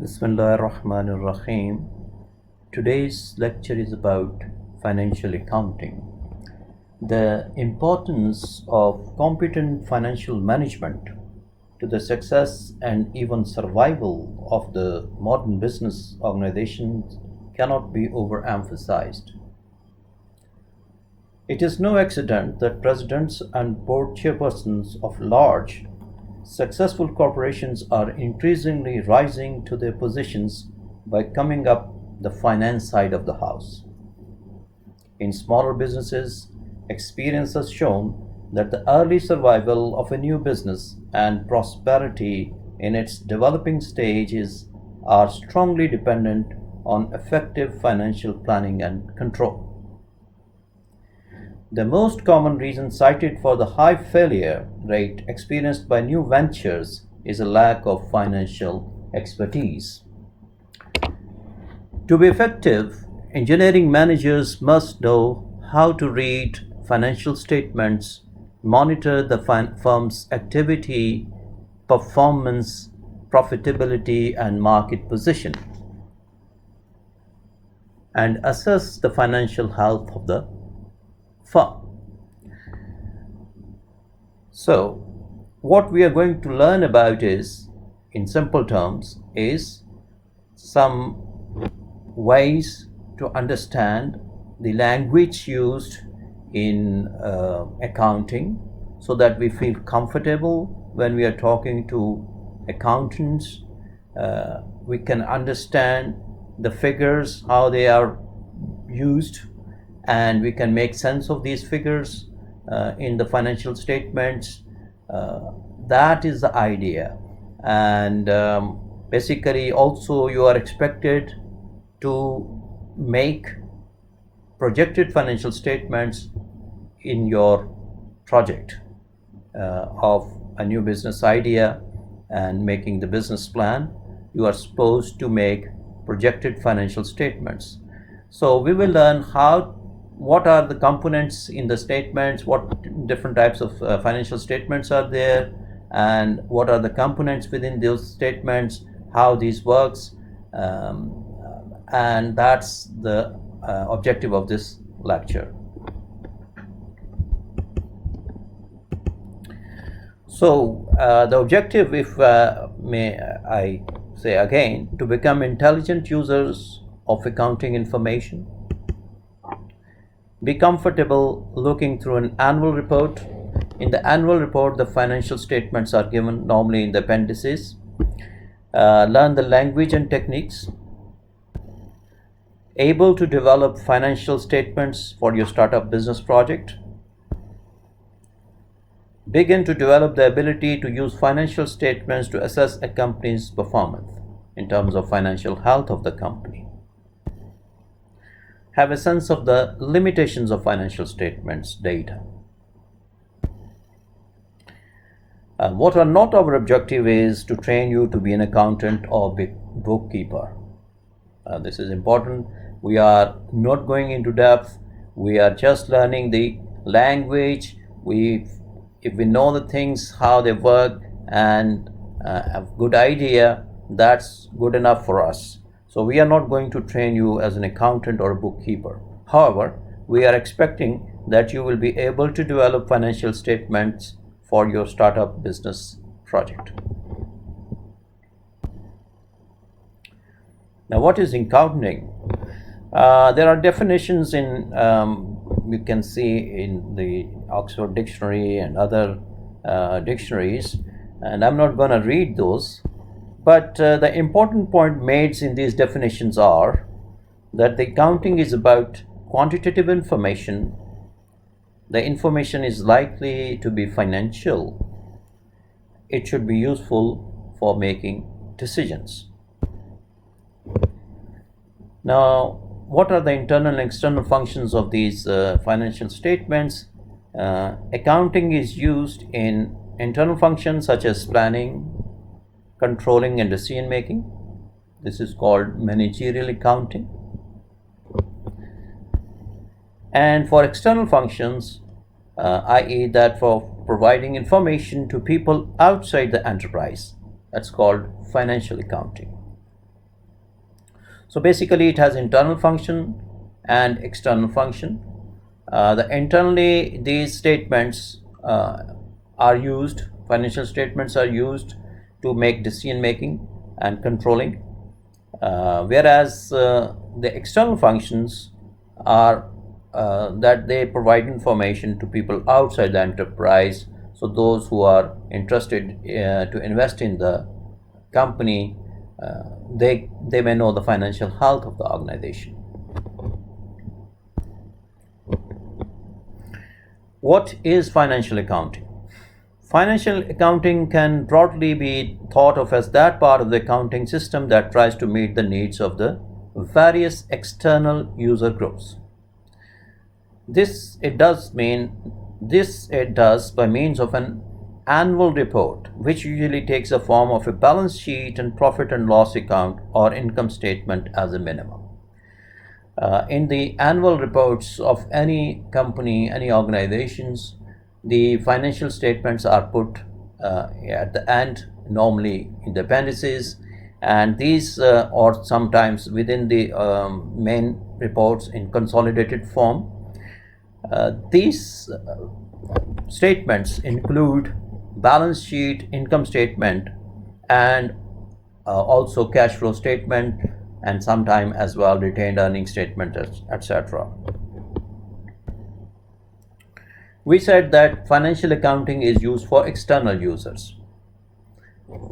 Bismillahirrahmanirrahim. Today's lecture is about financial accounting. The importance of competent financial management to the success and even survival of the modern business organizations cannot be overemphasized. It is no accident that presidents and board chairpersons of large, successful corporations are increasingly rising to their positions by coming up the finance side of the house. In smaller businesses, experience has shown that the early survival of a new business and prosperity in its developing stages are strongly dependent on effective financial planning and control. The most common reason cited for the high failure rate experienced by new ventures is a lack of financial expertise. To be effective, engineering managers must know how to read financial statements, monitor the firm's activity, performance, profitability, and market position, and assess the financial health of the firm. So, what we are going to learn about is, in simple terms, is some ways to understand the language used in accounting so that we feel comfortable when we are talking to accountants. We can understand the figures, how they are used, and we can make sense of these figures in the financial statements. That is the idea. And basically also you are expected to make projected financial statements in your project of a new business idea and making the business plan. You are supposed to make projected financial statements. So we will learn what are the components in the statements, what different types of financial statements are there, and what are the components within those statements, how these works, and that's the objective of this lecture. So the objective, if may I say again, to become intelligent users of accounting information. Be comfortable looking through an annual report. In the annual report, the financial statements are given normally in the appendices. Learn the language and techniques. Able to develop financial statements for your startup business project. Begin to develop the ability to use financial statements to assess a company's performance in terms of financial health of the company. Have a sense of the limitations of financial statements data. What are not our objective is to train you to be an accountant or bookkeeper. This is important. We are not going into depth. We are just learning the language. If we know the things, how they work, and have good idea, that's good enough for us. So we are not going to train you as an accountant or a bookkeeper. However, we are expecting that you will be able to develop financial statements for your startup business project. Now, what is accounting? There are definitions in you can see in the Oxford Dictionary and other dictionaries, and I'm not going to read those. But the important point made in these definitions are that the accounting is about quantitative information. The information is likely to be financial. It should be useful for making decisions. Now, what are the internal and external functions of these financial statements? Accounting is used in internal functions such as planning, controlling, and decision making. This is called managerial accounting. And for external functions, i.e. that for providing information to people outside the enterprise, that's called financial accounting. So basically it has internal function and external function. Internally, these statements are used, financial statements are used to make decision making and controlling, whereas the external functions are that they provide information to people outside the enterprise. So those who are interested to invest in the company, they may know the financial health of the organization. What is financial accounting? Financial accounting can broadly be thought of as that part of the accounting system that tries to meet the needs of the various external user groups. This it does by means of an annual report, which usually takes the form of a balance sheet and profit and loss account or income statement as a minimum. In the annual reports of any company, any organizations, the financial statements are put at the end, normally in the appendices, and these or sometimes within the main reports in consolidated form. These statements include balance sheet, income statement, and also cash flow statement, and sometime as well retained earnings statement, etc. We said that financial accounting is used for external users.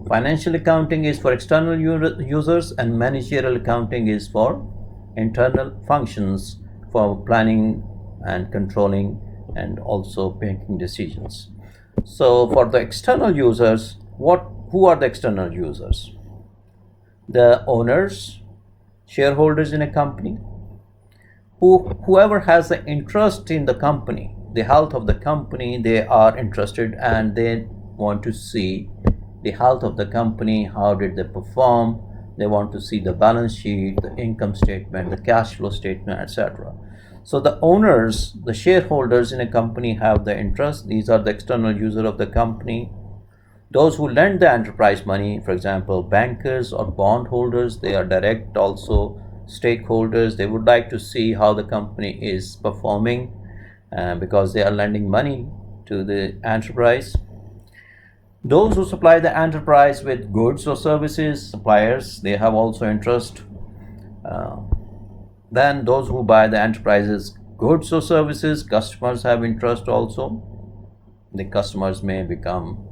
Financial accounting is for external users, and managerial accounting is for internal functions, for planning and controlling and also making decisions. So for the external users, who are the external users? The owners, shareholders in a company, whoever has the interest in the company, the health of the company, they are interested and they want to see the health of the company, how did they perform, they want to see the balance sheet, the income statement, the cash flow statement, etc. So the owners, the shareholders in a company have the interest. These are the external user of the company. Those who lend the enterprise money, for example, bankers or bondholders, they are direct also stakeholders. They would like to see how the company is performing because they are lending money to the enterprise. Those who supply the enterprise with goods or services, suppliers, they have also interest. Then those who buy the enterprise's goods or services, customers have interest also. The customers may become,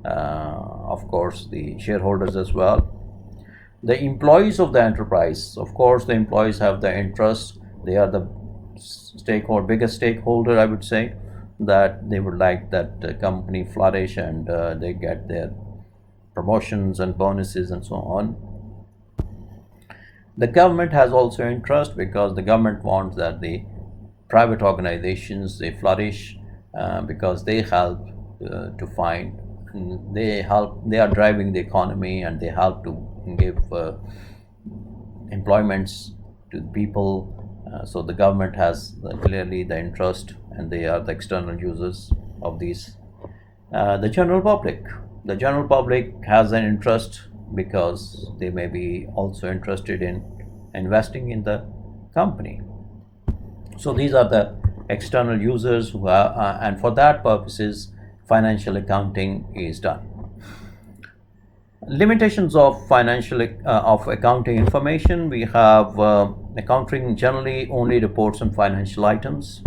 of course, the shareholders as well. The employees of the enterprise, of course, the employees have the interest. They are the biggest stakeholder, I would say, that they would like that the company flourish and they get their promotions and bonuses and so on. The government has also interest because the government wants that the private organizations, they flourish because they help to find, they are driving the economy and they help to give employments to people. So the government has clearly the interest and they are the external users of these. The general public has an interest because they may be also interested in investing in the company. So these are the external users who are, and for that purposes, financial accounting is done. Limitations of accounting information. We have accounting generally only reports on financial items.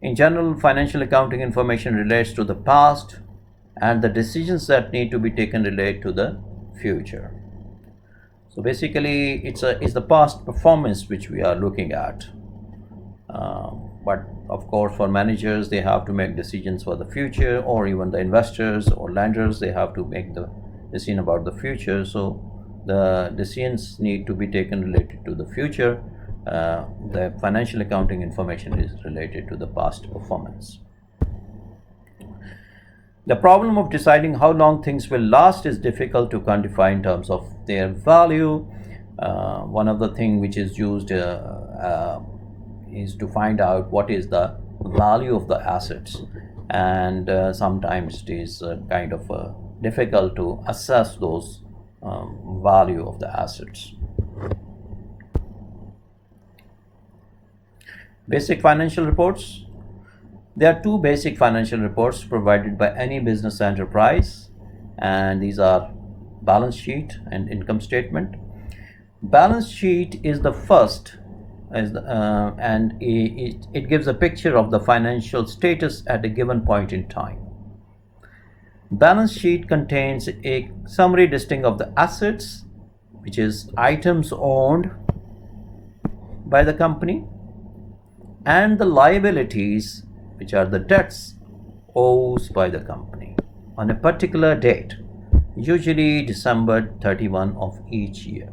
In general, financial accounting information relates to the past, and the decisions that need to be taken relate to the future. So basically, it's the past performance which we are looking at. But of course, for managers, they have to make decisions for the future, or even the investors or lenders, they have to make the decision about the future. So the decisions need to be taken related to the future. The financial accounting information is related to the past performance. The problem of deciding how long things will last is difficult to quantify in terms of their value. One of the things which is used is to find out what is the value of the assets, and sometimes it is kind of difficult to assess those value of the assets. Basic financial reports. There are two basic financial reports provided by any business enterprise, and these are balance sheet and income statement. Balance sheet is the first, and it gives a picture of the financial status at a given point in time. Balance sheet contains a summary listing of the assets, which is items owned by the company, and the liabilities, which are the debts owed by the company on a particular date, usually December 31 of each year.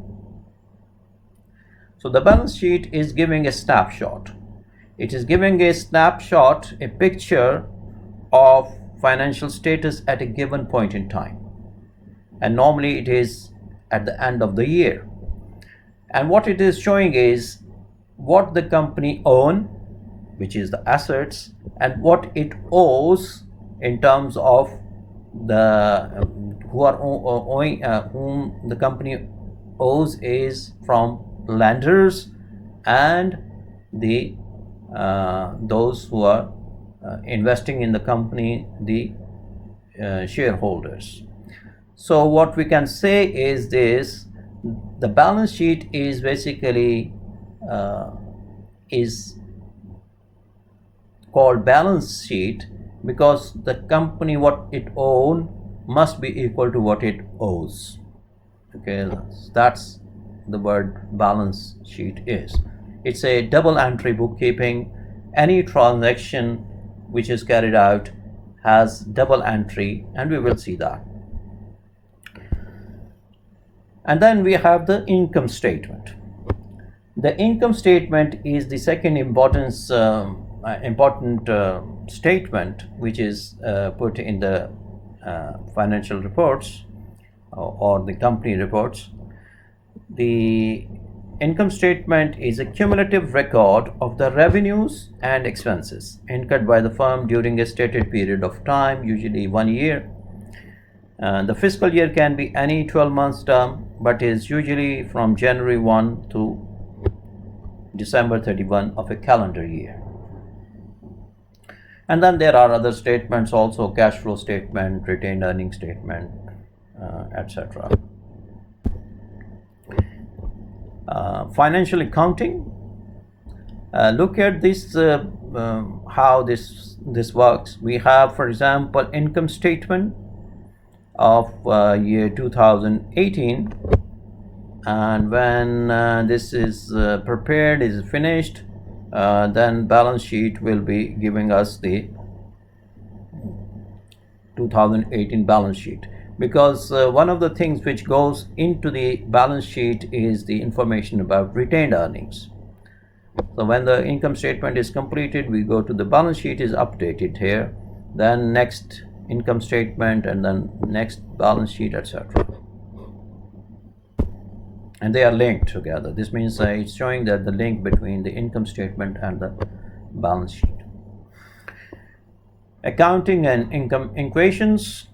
So the balance sheet is giving a snapshot. It is giving a snapshot, a picture of financial status at a given point in time. And normally it is at the end of the year. And what it is showing is what the company owns, which is the assets, and what it owes in terms of the whom the company owes is from lenders and the those who are investing in the company, the shareholders. So what we can say is this: the balance sheet is basically is called balance sheet because the company, what it owns, must be equal to what it owes. Okay, that's the word balance sheet is. It's a double entry bookkeeping. Any transaction which is carried out has double entry, and we will see that. And then we have the income statement. The income statement is the second important statement which is put in the financial reports or the company reports. The income statement is a cumulative record of the revenues and expenses incurred by the firm during a stated period of time, usually 1 year. The fiscal year can be any 12 months term, but is usually from January 1 to December 31 of a calendar year. And then there are other statements also: cash flow statement, retained earnings statement, etc. Financial accounting. Look at this, how this works. We have, for example, income statement of year 2018, and when this is prepared, is finished, then balance sheet will be giving us the 2018 balance sheet, because one of the things which goes into the balance sheet is the information about retained earnings. So when the income statement is completed, we go to the balance sheet, is updated here, then next income statement, and then next balance sheet, etc. And they are linked together. This means it's showing that the link between the income statement and the balance sheet. Accounting and income equations.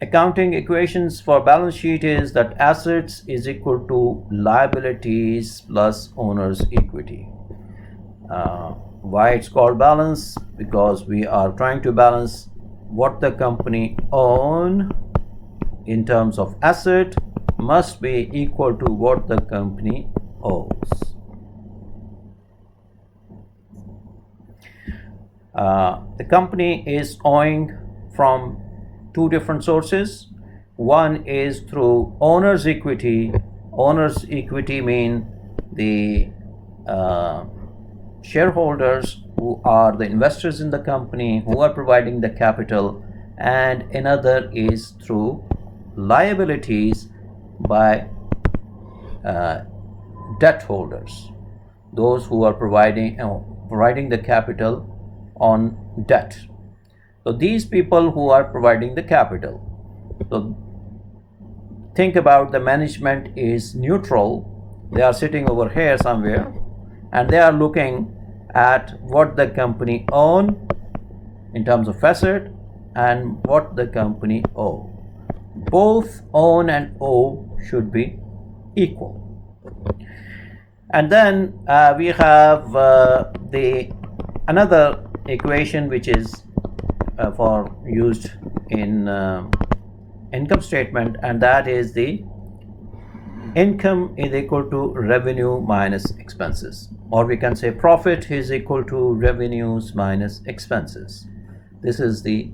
Accounting equations for balance sheet is that assets is equal to liabilities plus owner's equity. Why it's called balance? Because we are trying to balance what the company owns in terms of asset must be equal to what the company owes. The company is owing from two different sources. One is through owner's equity. Owner's equity mean the shareholders who are the investors in the company, who are providing the capital, and another is through liabilities by debt holders, those who are providing the capital on debt. So these people who are providing the capital, so think about the management is neutral. They are sitting over here somewhere, and they are looking at what the company owns in terms of asset and what the company owes. Both own and owe should be equal. And then we have the another equation which is for used in income statement, and that is the income is equal to revenue minus expenses, or we can say profit is equal to revenues minus expenses. This is the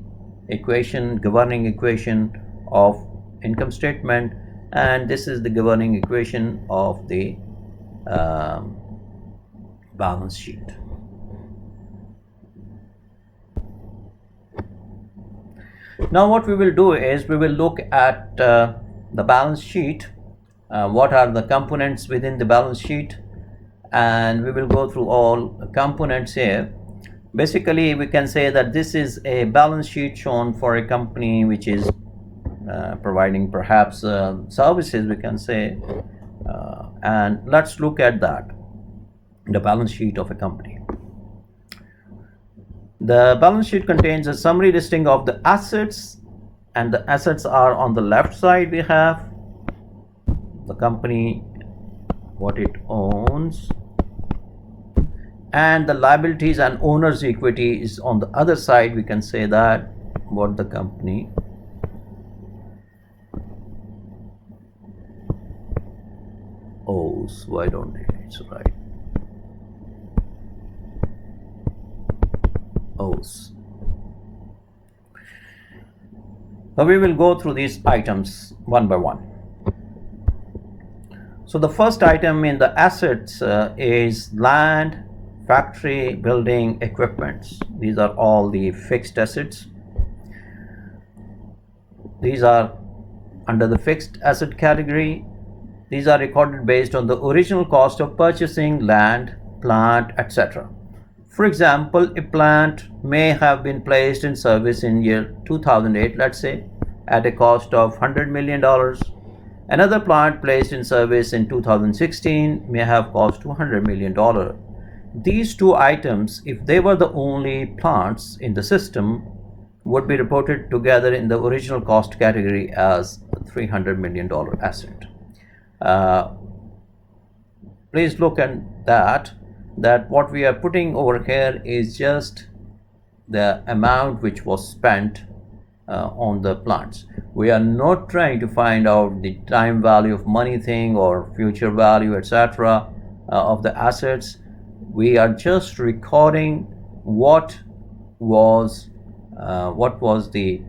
equation, governing equation of income statement, and this is the governing equation of the balance sheet. Now what we will do is we will look at the balance sheet, what are the components within the balance sheet, and we will go through all components here. Basically, we can say that this is a balance sheet shown for a company which is providing perhaps services, we can say, and let's look at that, the balance sheet of a company. The balance sheet contains a summary listing of the assets, and the assets are on the left side. We have the company, what it owns, and the liabilities and owner's equity is on the other side. We can say that what the company owes. Why don't it's right? Owes. Now we will go through these items one by one. So the first item in the assets is land, factory, building, equipments. These are all the fixed assets. These are under the fixed asset category. These are recorded based on the original cost of purchasing land, plant, etc. For example, a plant may have been placed in service in year 2008, let's say, at a cost of $100 million. Another plant placed in service in 2016 may have cost $200 million. These two items, if they were the only plants in the system, would be reported together in the original cost category as a $300 million asset. Please look at that what we are putting over here is just the amount which was spent on the plants. We are not trying to find out the time value of money thing or future value, etc. Of the assets. We are just recording what was the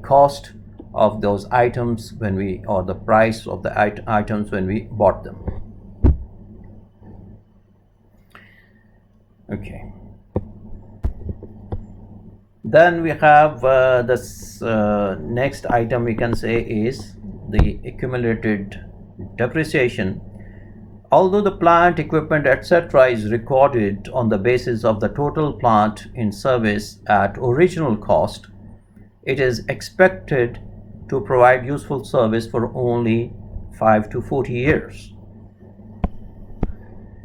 cost of those items when we, or the price of the items when we bought them. Okay. Then we have this next item we can say is the accumulated depreciation. Although the plant, equipment, etc. is recorded on the basis of the total plant in service at original cost, it is expected to provide useful service for only 5 to 40 years,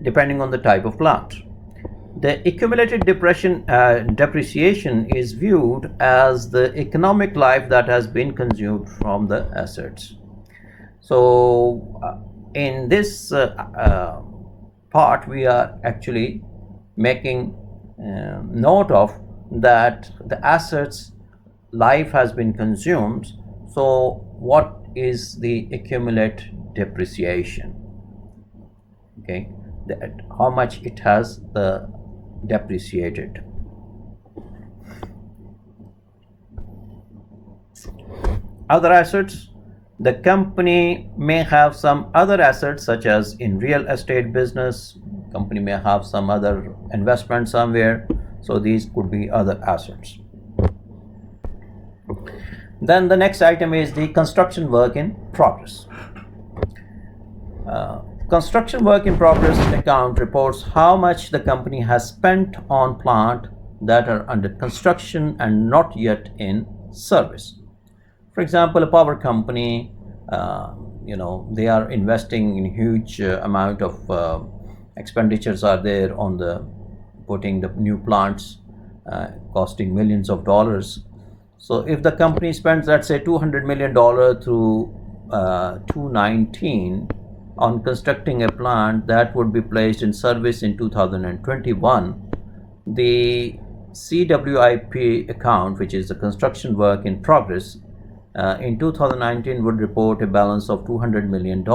depending on the type of plant. The accumulated depreciation is viewed as the economic life that has been consumed from the assets. So in this part we are actually making note of that the assets life has been consumed. So what is the accumulated depreciation? Okay, how much it has depreciated. Other assets. The company may have some other assets, such as in real estate business. Company may have some other investment somewhere. So these could be other assets. Then the next item is the construction work in progress. Construction work in progress account reports how much the company has spent on plant that are under construction and not yet in service. For example, a power company, they are investing in huge amount of expenditures are there on the putting the new plants, costing millions of dollars. So if the company spends, let's say, $200 million through 2019, on constructing a plant that would be placed in service in 2021, the CWIP account, which is the construction work in progress, in 2019 would report a balance of $200 million.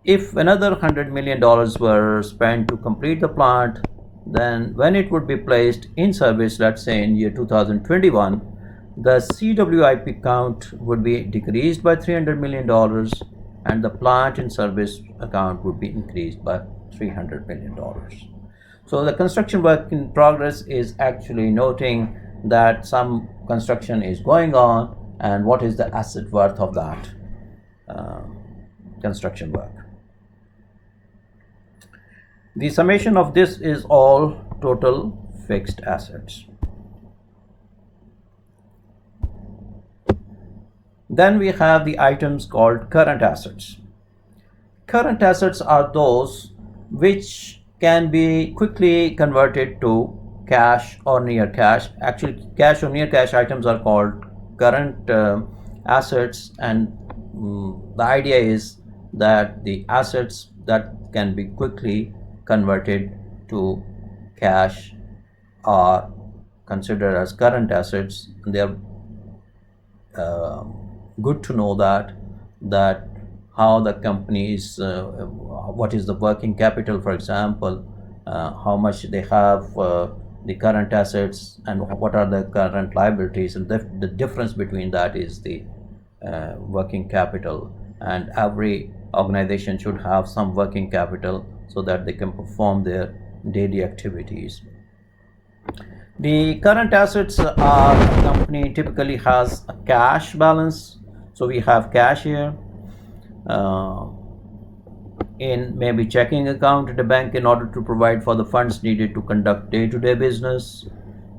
If another $100 million were spent to complete the plant, then when it would be placed in service, let's say in year 2021, the CWIP count would be decreased by $300 million and the plant in service account would be increased by $300 million. So the construction work in progress is actually noting that some construction is going on and what is the asset worth of that construction work. The summation of this is all total fixed assets. Then we have the items called current assets. Current assets are those which can be quickly converted to cash or near cash. Actually, cash or near cash items are called current assets, and the idea is that the assets that can be quickly converted to cash are considered as current assets. They are good to know that how the company is, what is the working capital, for example, how much they have, the current assets, and what are the current liabilities, and the difference between that is the working capital. And every organization should have some working capital so that they can perform their daily activities. The current assets are, a company typically has a cash balance. So we have cash here in maybe checking account at a bank in order to provide for the funds needed to conduct day-to-day business.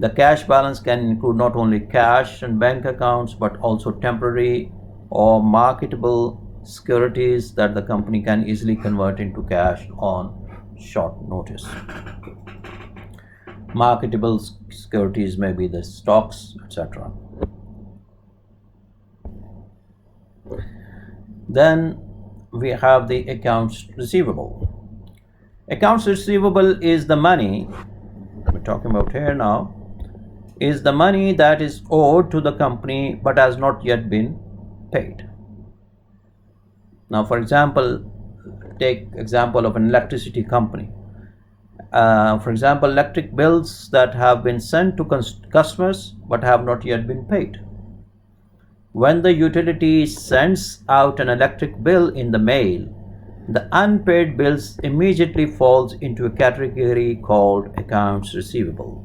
The cash balance can include not only cash and bank accounts but also temporary or marketable securities that the company can easily convert into cash on short notice. Marketable securities may be the stocks, etc. Then we have the accounts receivable. Accounts receivable is the money we're talking about here now, is the money that is owed to the company but has not yet been paid. Now, for example, take example of an electricity company. For example, electric bills that have been sent to customers but have not yet been paid. When the utility sends out an electric bill in the mail, the unpaid bills immediately falls into a category called accounts receivable.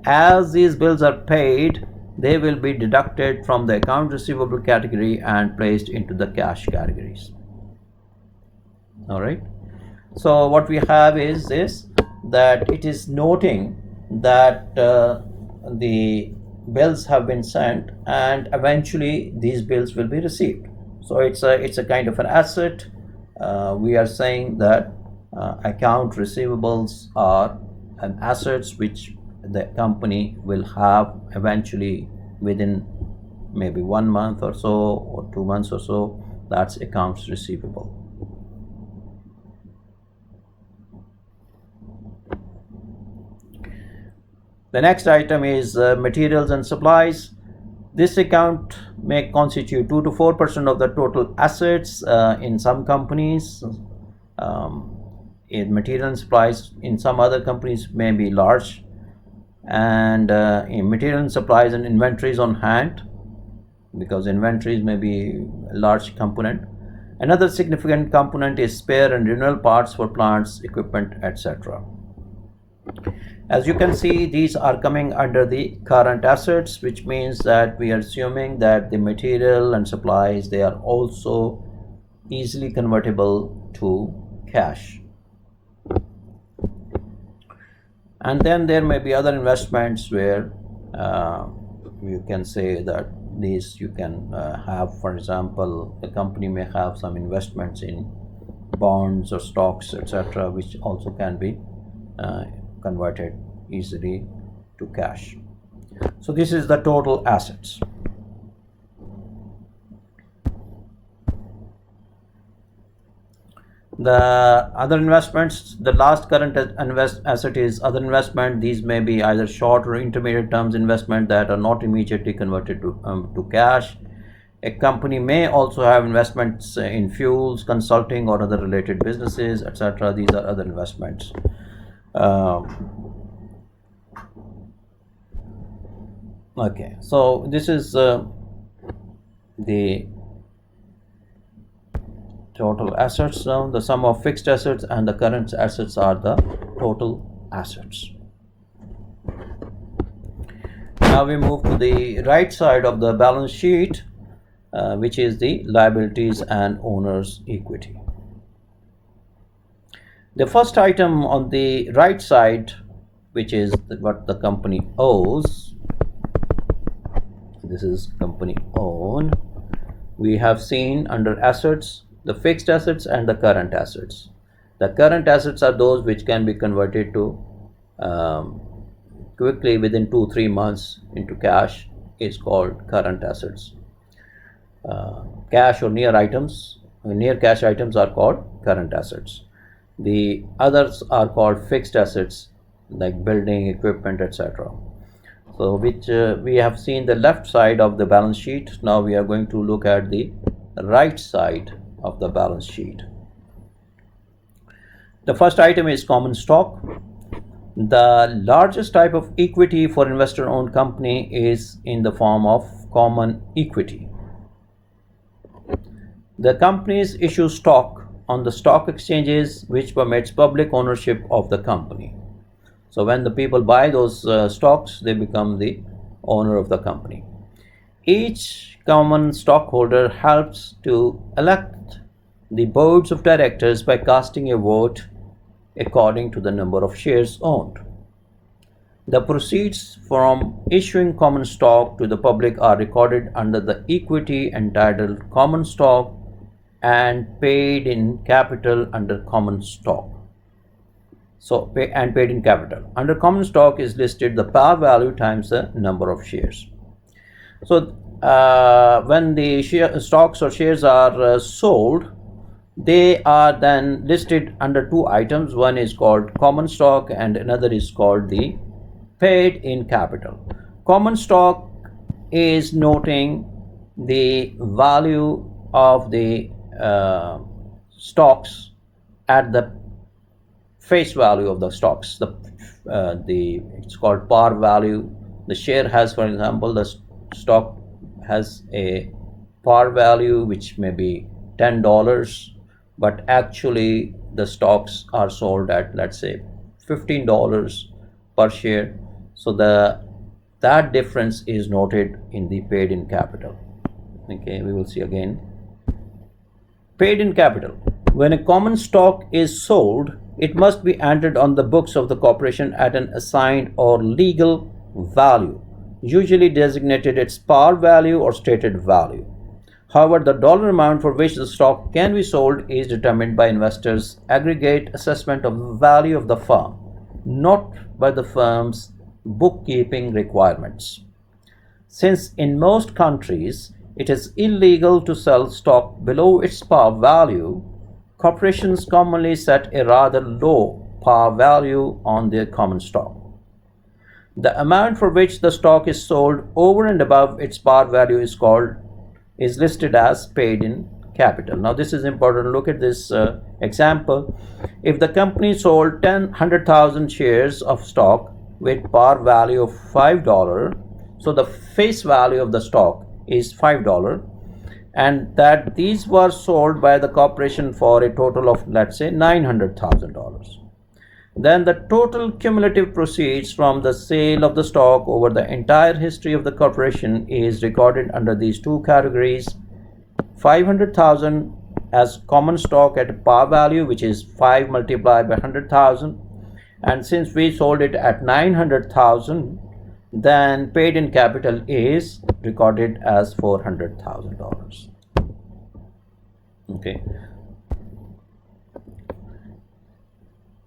As these bills are paid, they will be deducted from the account receivable category and placed into the cash categories. All right. So what we have is this, that it is noting that the bills have been sent and eventually these bills will be received. So it's a kind of an asset. We are saying that account receivables are an assets which the company will have eventually within maybe 1 month or so or 2 months or so. That's accounts receivable. The next item is materials and supplies. This account may constitute 2 to 4% of the total assets in some companies. In material and supplies in some other companies may be large. And in material and supplies and inventories on hand, because inventories may be a large component. Another significant component is spare and renewal parts for plants, equipment, etc. As you can see, these are coming under the current assets, which means that we are assuming that the material and supplies, they are also easily convertible to cash. And then there may be other investments where you can say that these you can have, for example, the company may have some investments in bonds or stocks, etc., which also can be converted easily to cash. So this is the total assets. The other investments, the last current asset is other investment. These may be either short or intermediate terms investment that are not immediately converted to cash. A company may also have investments in fuels, consulting, or other related businesses, etc. These are other investments. Okay, so this is the total assets. Now the sum of fixed assets and the current assets are the total assets. Now we move to the right side of the balance sheet, which is the liabilities and owner's equity. The first item on the right side, which is what the company owes, this is company own. We have seen under assets the fixed assets and the current assets. The current assets are those which can be converted to quickly within 2-3 months into cash, is called current assets. Cash or near cash items are called current assets. The others are called fixed assets, like building, equipment, etc. So which we have seen the left side of the balance sheet. Now we are going to look at the right side of the balance sheet. The first item is common stock. The largest type of equity for investor-owned company is in the form of common equity. The companies issue stock on the stock exchanges, which permits public ownership of the company. So when the people buy those stocks, they become the owner of the company. Each common stockholder helps to elect the boards of directors by casting a vote according to the number of shares owned. The proceeds from issuing common stock to the public are recorded under the equity entitled common stock and paid in capital under common stock. Paid in capital. Under common stock is listed the par value times the number of shares. So when the stocks or shares are sold, they are then listed under two items. One is called common stock and another is called the paid in capital. Common stock is noting the value of the stocks at the face value of the stocks. It's called par value. The share has, for example, the stock has a par value which may be $10, but actually the stocks are sold at, let's say, $15 per share. So that difference is noted in the paid in capital. Okay, we will see again. Paid in capital. When a common stock is sold, it must be entered on the books of the corporation at an assigned or legal value, usually designated its par value or stated value. However, the dollar amount for which the stock can be sold is determined by investors' aggregate assessment of the value of the firm, not by the firm's bookkeeping requirements. Since in most countries it is illegal to sell stock below its par value, corporations commonly set a rather low par value on their common stock. The amount for which the stock is sold over and above its par value is listed as paid in capital. Now this is important. Look at this example. If the company sold 100,000 shares of stock with par value of $5, so the face value of the stock is $5, and that these were sold by the corporation for a total of, let's say, $900,000. Then the total cumulative proceeds from the sale of the stock over the entire history of the corporation is recorded under these two categories: 500,000 as common stock at par value, which is 5 multiplied by 100,000, and since we sold it at 900,000, then paid in capital is recorded as $400,000. Okay.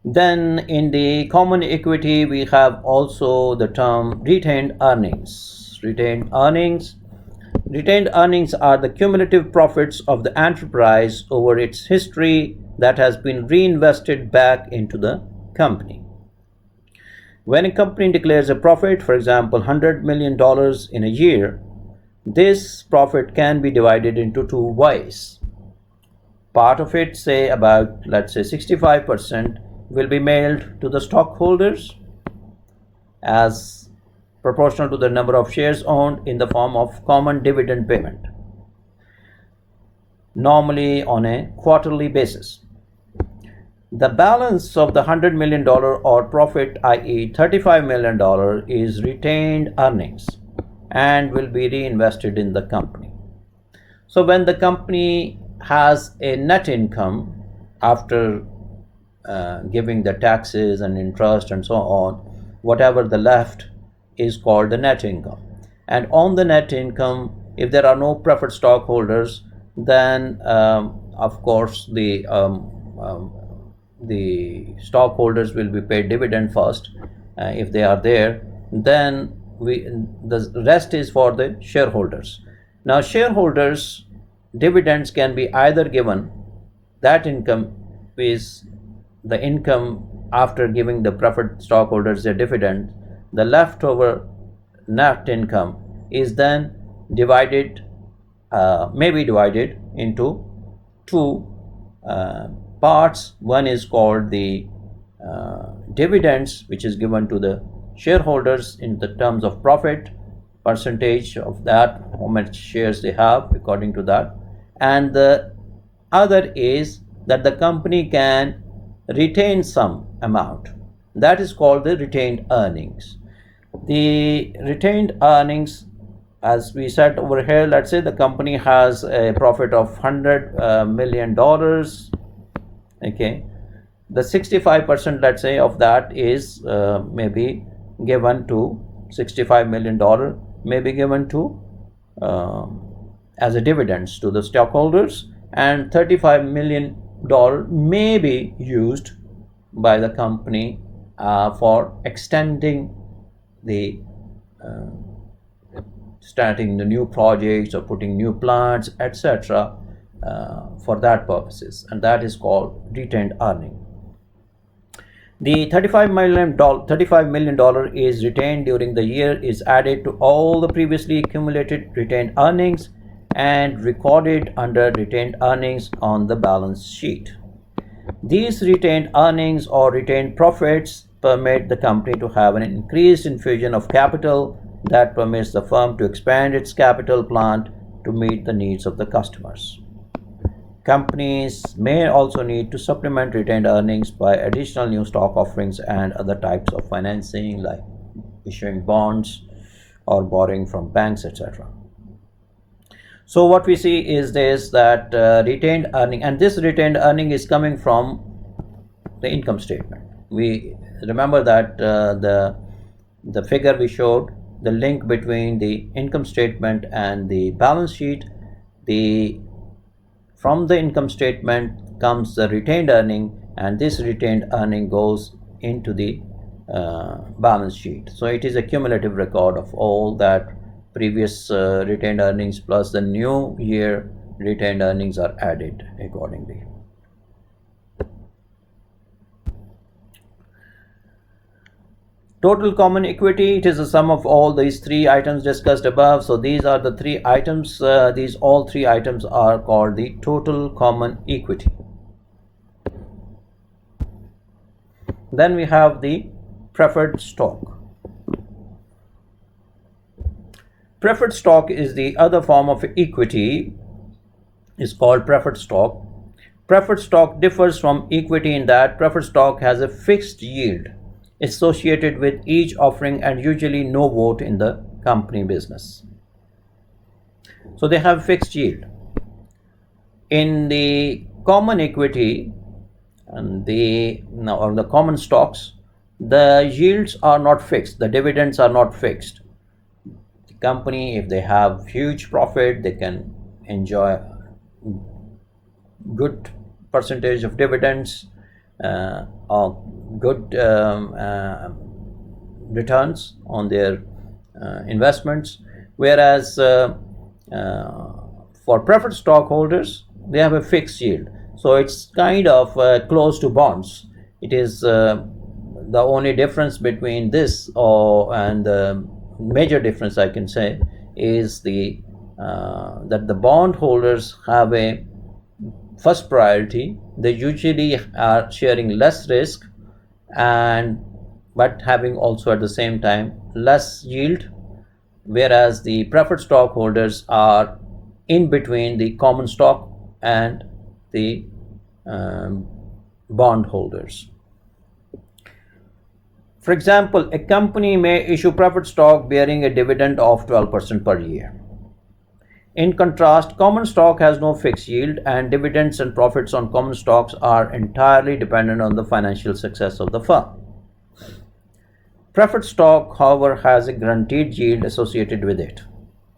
Then in the common equity, we have also the term retained earnings. Retained earnings. Retained earnings are the cumulative profits of the enterprise over its history that has been reinvested back into the company. When a company declares a profit, for example, $100 million in a year, this profit can be divided into two ways. Part of it, say about, let's say 65%, will be mailed to the stockholders as proportional to the number of shares owned in the form of common dividend payment, normally on a quarterly basis. The balance of the $100 million or profit, i.e. $35 million, is retained earnings and will be reinvested in the company. So when the company has a net income after giving the taxes and interest and so on, whatever the left is called the net income. And on the net income, if there are no preferred stockholders, then of course the stockholders will be paid dividend first if they are there. Then the rest is for the shareholders. Now shareholders, dividends can be either given, that income is the income after giving the preferred stockholders their dividend. The leftover net income is then divided, may be divided into two parts. One is called the dividends, which is given to the shareholders in the terms of profit, percentage of that, how much shares they have according to that. And the other is that the company can retain some amount. That is called the retained earnings. The retained earnings, as we said over here, let's say the company has a profit of $100 million. Okay, the 65%, let's say, of that is maybe given to $65 million, may be given to as a dividends to the stockholders, and $35 million may be used by the company for extending the starting the new projects or putting new plants, etc., for that purposes, and that is called retained earning. The $35 million is retained during the year is added to all the previously accumulated retained earnings and recorded under retained earnings on the balance sheet. These retained earnings or retained profits permit the company to have an increased infusion of capital that permits the firm to expand its capital plant to meet the needs of the customers. Companies may also need to supplement retained earnings by additional new stock offerings and other types of financing like issuing bonds or borrowing from banks, etc. So what we see is this, that retained earning, and this retained earning is coming from the income statement. We remember that the figure we showed, the link between the income statement and the balance sheet. From the income statement comes the retained earning, and this retained earning goes into the balance sheet. So it is a cumulative record of all that previous retained earnings plus the new year retained earnings are added accordingly. Total common equity, it is the sum of all these three items discussed above. So these are the three items, all three items are called the total common equity. Then we have the preferred stock. Preferred stock is the other form of equity, is called preferred stock. Preferred stock differs from equity in that preferred stock has a fixed yield associated with each offering and usually no vote in the company business. So they have fixed yield. In the common equity and the common stocks, the yields are not fixed, the dividends are not fixed. The company, if they have huge profit, they can enjoy good percentage of dividends or good returns on their investments, whereas For preferred stockholders, they have a fixed yield. So it's kind of close to bonds. It is the only difference between this and the major difference I can say is that the bond holders have a first priority. They usually are sharing less risk and but having also at the same time less yield, whereas the preferred stockholders are in between the common stock and the bond holders. For example, a company may issue preferred stock bearing a dividend of 12% per year. In contrast, common stock has no fixed yield, and dividends and profits on common stocks are entirely dependent on the financial success of the firm. Preferred stock, however, has a guaranteed yield associated with it.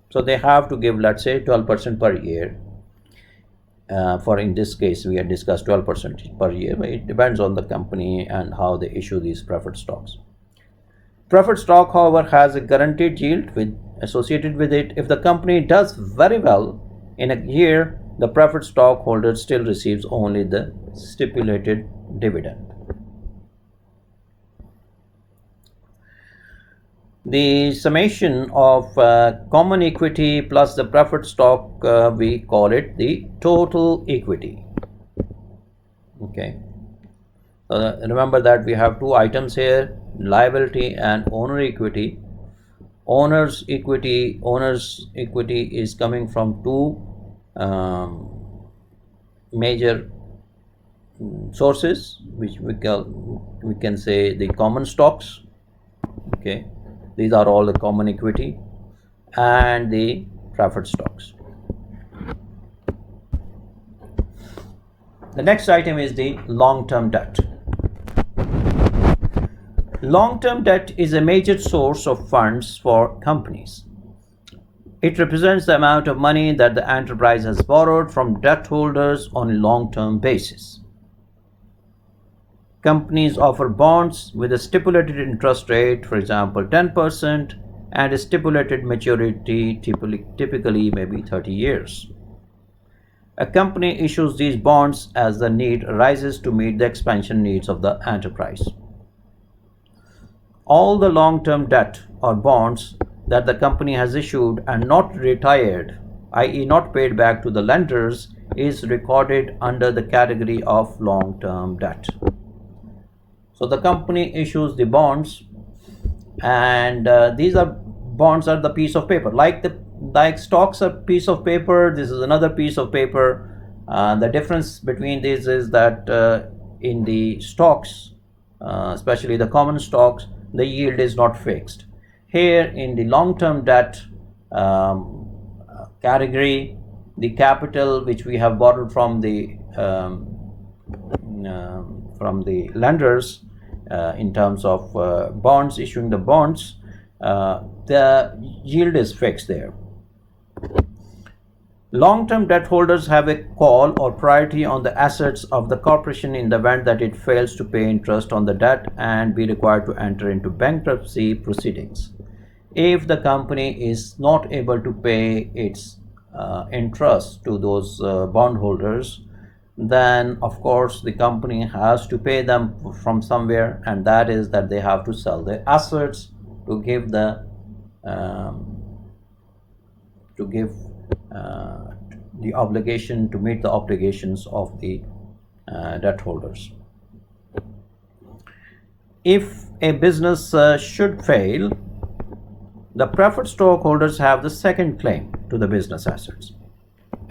So they have to give, let's say, 12% per year. For in this case, we had discussed 12% per year. It depends on the company and how they issue these preferred stocks. Preferred stock, however, has a guaranteed yield associated with it. If the company does very well in a year, the preferred stockholder still receives only the stipulated dividend. The summation of common equity plus the preferred stock, we call it the total equity. Okay. Remember that we have two items here, liability and owner equity. Owner's equity is coming from two major sources, which we can say the common stocks. Okay. These are all the common equity and the preferred stocks. The next item is the long-term debt. Long-term debt is a major source of funds for companies. It represents the amount of money that the enterprise has borrowed from debt holders on a long-term basis. Companies offer bonds with a stipulated interest rate, for example 10%, and a stipulated maturity, typically maybe 30 years. A company issues these bonds as the need arises to meet the expansion needs of the enterprise. All the long-term debt or bonds that the company has issued and not retired, i.e. not paid back to the lenders, is recorded under the category of long-term debt. So the company issues the bonds, and these are bonds are the piece of paper, like stocks are piece of paper. This is another piece of paper. The difference between these is that in the stocks, especially the common stocks, the yield is not fixed. Here in the long-term debt category, the capital which we have borrowed from the lenders in terms of bonds, issuing the bonds, the yield is fixed there. Long-term debt holders have a call or priority on the assets of the corporation in the event that it fails to pay interest on the debt and be required to enter into bankruptcy proceedings. If the company is not able to pay its interest to those bondholders, then of course the company has to pay them from somewhere, and that is that they have to sell their assets to give the obligation, to meet the obligations of the debt holders. If a business should fail, the preferred stockholders have the second claim to the business assets,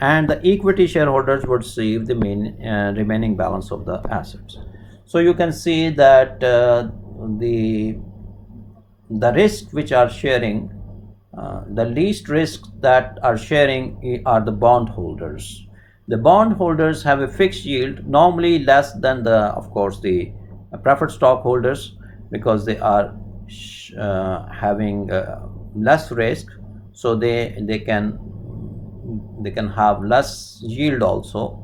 and the equity shareholders would receive the remaining balance of the assets. So you can see that the risk which are sharing, the least risk that are sharing are the bondholders. The bondholders have a fixed yield, normally less than the preferred stockholders, because they are having less risk, so they can have less yield also.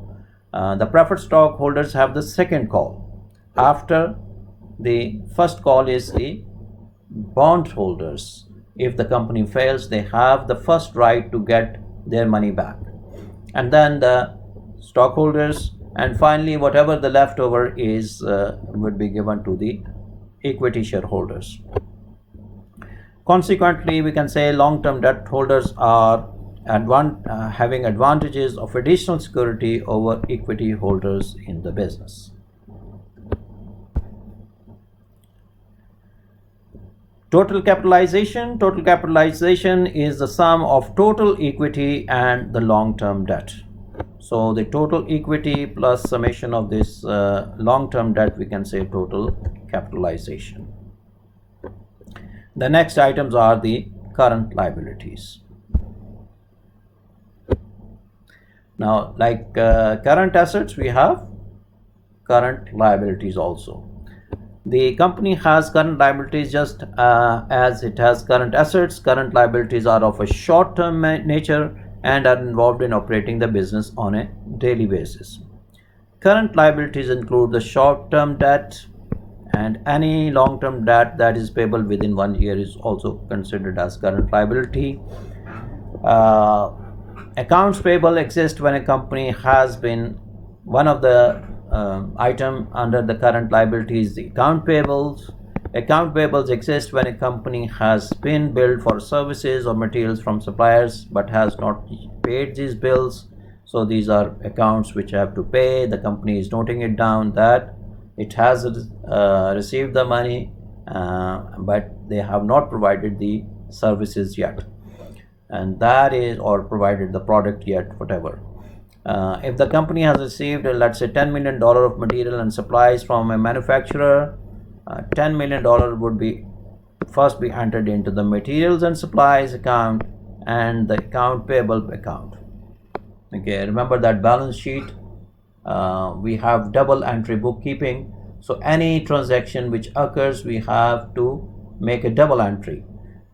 The preferred stockholders have the second call. After the first call is the bondholders. If the company fails, they have the first right to get their money back, and then the stockholders, and finally whatever the leftover is would be given to the equity shareholders. Consequently, we can say long-term debt holders are having advantages of additional security over equity holders in the business. Total capitalization. Total capitalization is the sum of total equity and the long-term debt. So the total equity plus summation of this long-term debt, we can say total capitalization. The next items are the current liabilities. Now, like current assets, we have current liabilities also. The company has current liabilities just as it has current assets. Current liabilities are of a short-term nature and are involved in operating the business on a daily basis. Current liabilities include the short-term debt, and any long-term debt that is payable within 1 year is also considered as current liability. Accounts payable exist when a company has been one of the item under the current liabilities, the account payables. Account payables exist when a company has been billed for services or materials from suppliers but has not paid these bills. So these are accounts which have to pay. The company is noting it down that it has received the money but they have not provided the services yet, and that is, or provided the product yet, whatever. If the company has received let's say $10 million of material and supplies from a manufacturer, $10 million would be first be entered into the materials and supplies account and the account payable account. Okay, remember that balance sheet, we have double entry bookkeeping. So any transaction which occurs, we have to make a double entry.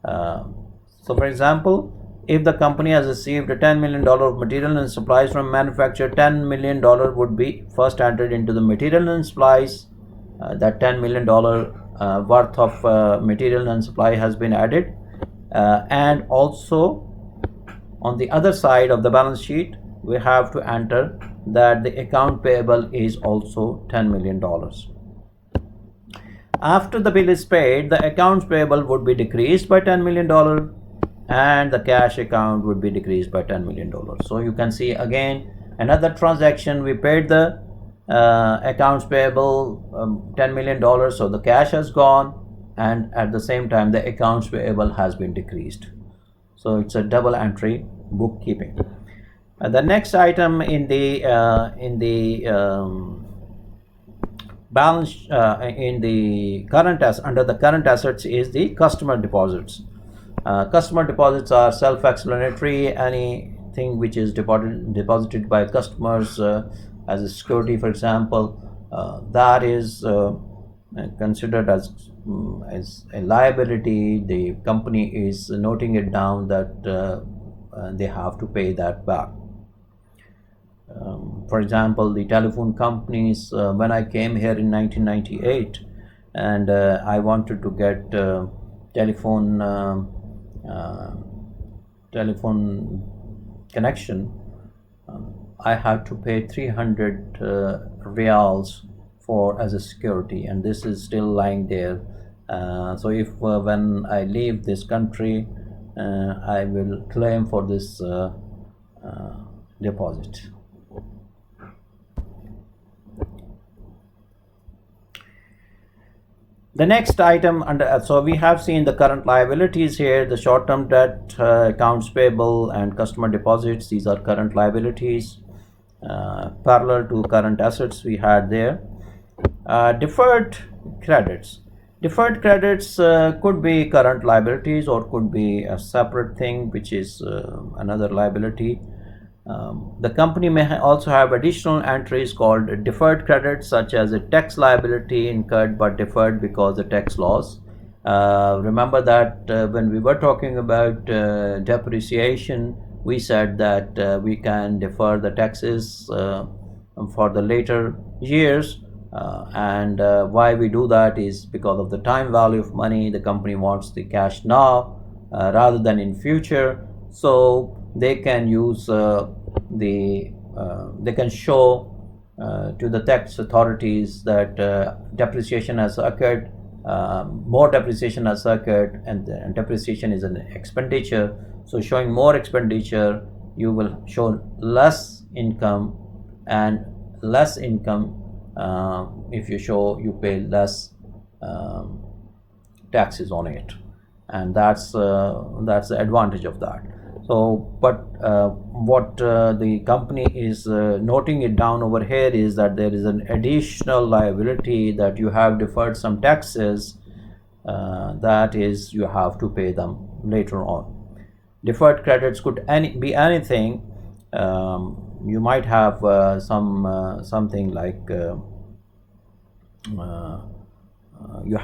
So for example, if the company has received a $10 million of material and supplies from manufacturer, $10 million would be first entered into the material and supplies. That $10 million worth of material and supply has been added, and also on the other side of the balance sheet we have to enter that the account payable is also $10 million. After the bill is paid, the accounts payable would be decreased by $10 million and the cash account would be decreased by $10 million. So you can see again another transaction, we paid the accounts payable $10 million, so the cash has gone, and at the same time the accounts payable has been decreased. So it's a double entry bookkeeping. The next item in the balance in the current under the current assets is the customer deposits. Customer deposits are self-explanatory. Anything which is deposited by customers as a security, for example, that is considered as a liability. The company is noting it down that they have to pay that back. For example, the telephone companies, when I came here in 1998 and I wanted to get telephone connection, I had to pay 300 reals for as a security, and this is still lying there. So if when I leave this country, I will claim for this deposit. The next item under, so we have seen the current liabilities here, the short-term debt, accounts payable and customer deposits. These are current liabilities. Parallel to current assets we had there. Deferred credits. Deferred credits could be current liabilities or could be a separate thing which is another liability. The company may also have additional entries called deferred credits, such as a tax liability incurred but deferred because of tax laws. Remember that when we were talking about depreciation, we said that we can defer the taxes for the later years, and why we do that is because of the time value of money. The company wants the cash now rather than in future. So they can use they can show to the tax authorities that depreciation has occurred, more depreciation has occurred, and depreciation is an expenditure. So showing more expenditure, you will show less income, and less income, if you show, you pay less taxes on it, and that's the advantage of that. So but what the company is noting it down over here is that there is an additional liability, that you have deferred some taxes, that is, you have to pay them later on. Deferred credits could be anything. You might have something like you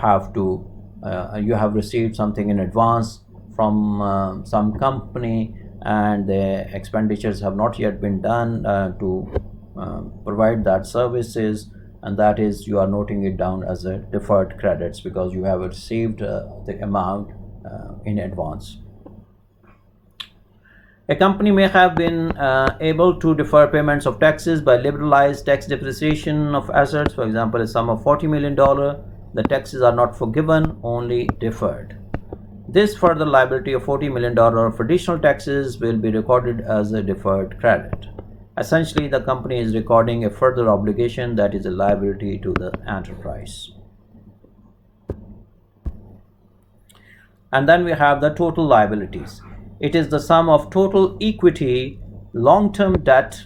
have received something in advance from some company, and the expenditures have not yet been done to provide that services, and that is, you are noting it down as a deferred credits because you have received the amount in advance. A company may have been able to defer payments of taxes by liberalized tax depreciation of assets. For example, a sum of $40 million, the taxes are not forgiven, only deferred. This further liability of $40 million of additional taxes will be recorded as a deferred credit. Essentially, the company is recording a further obligation that is a liability to the enterprise. And then we have the total liabilities. It is the sum of total equity, long-term debt,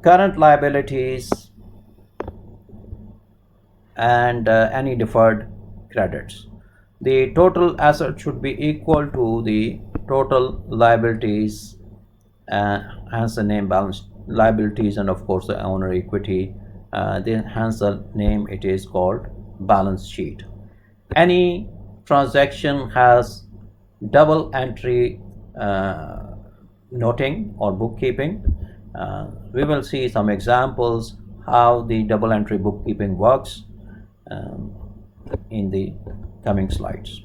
current liabilities, and any deferred credits. The total asset should be equal to the total liabilities, hence the name balance liabilities, and of course the owner equity. Hence the name, it is called balance sheet. Any transaction has double entry noting or bookkeeping. We will see some examples how the double entry bookkeeping works in the coming slides.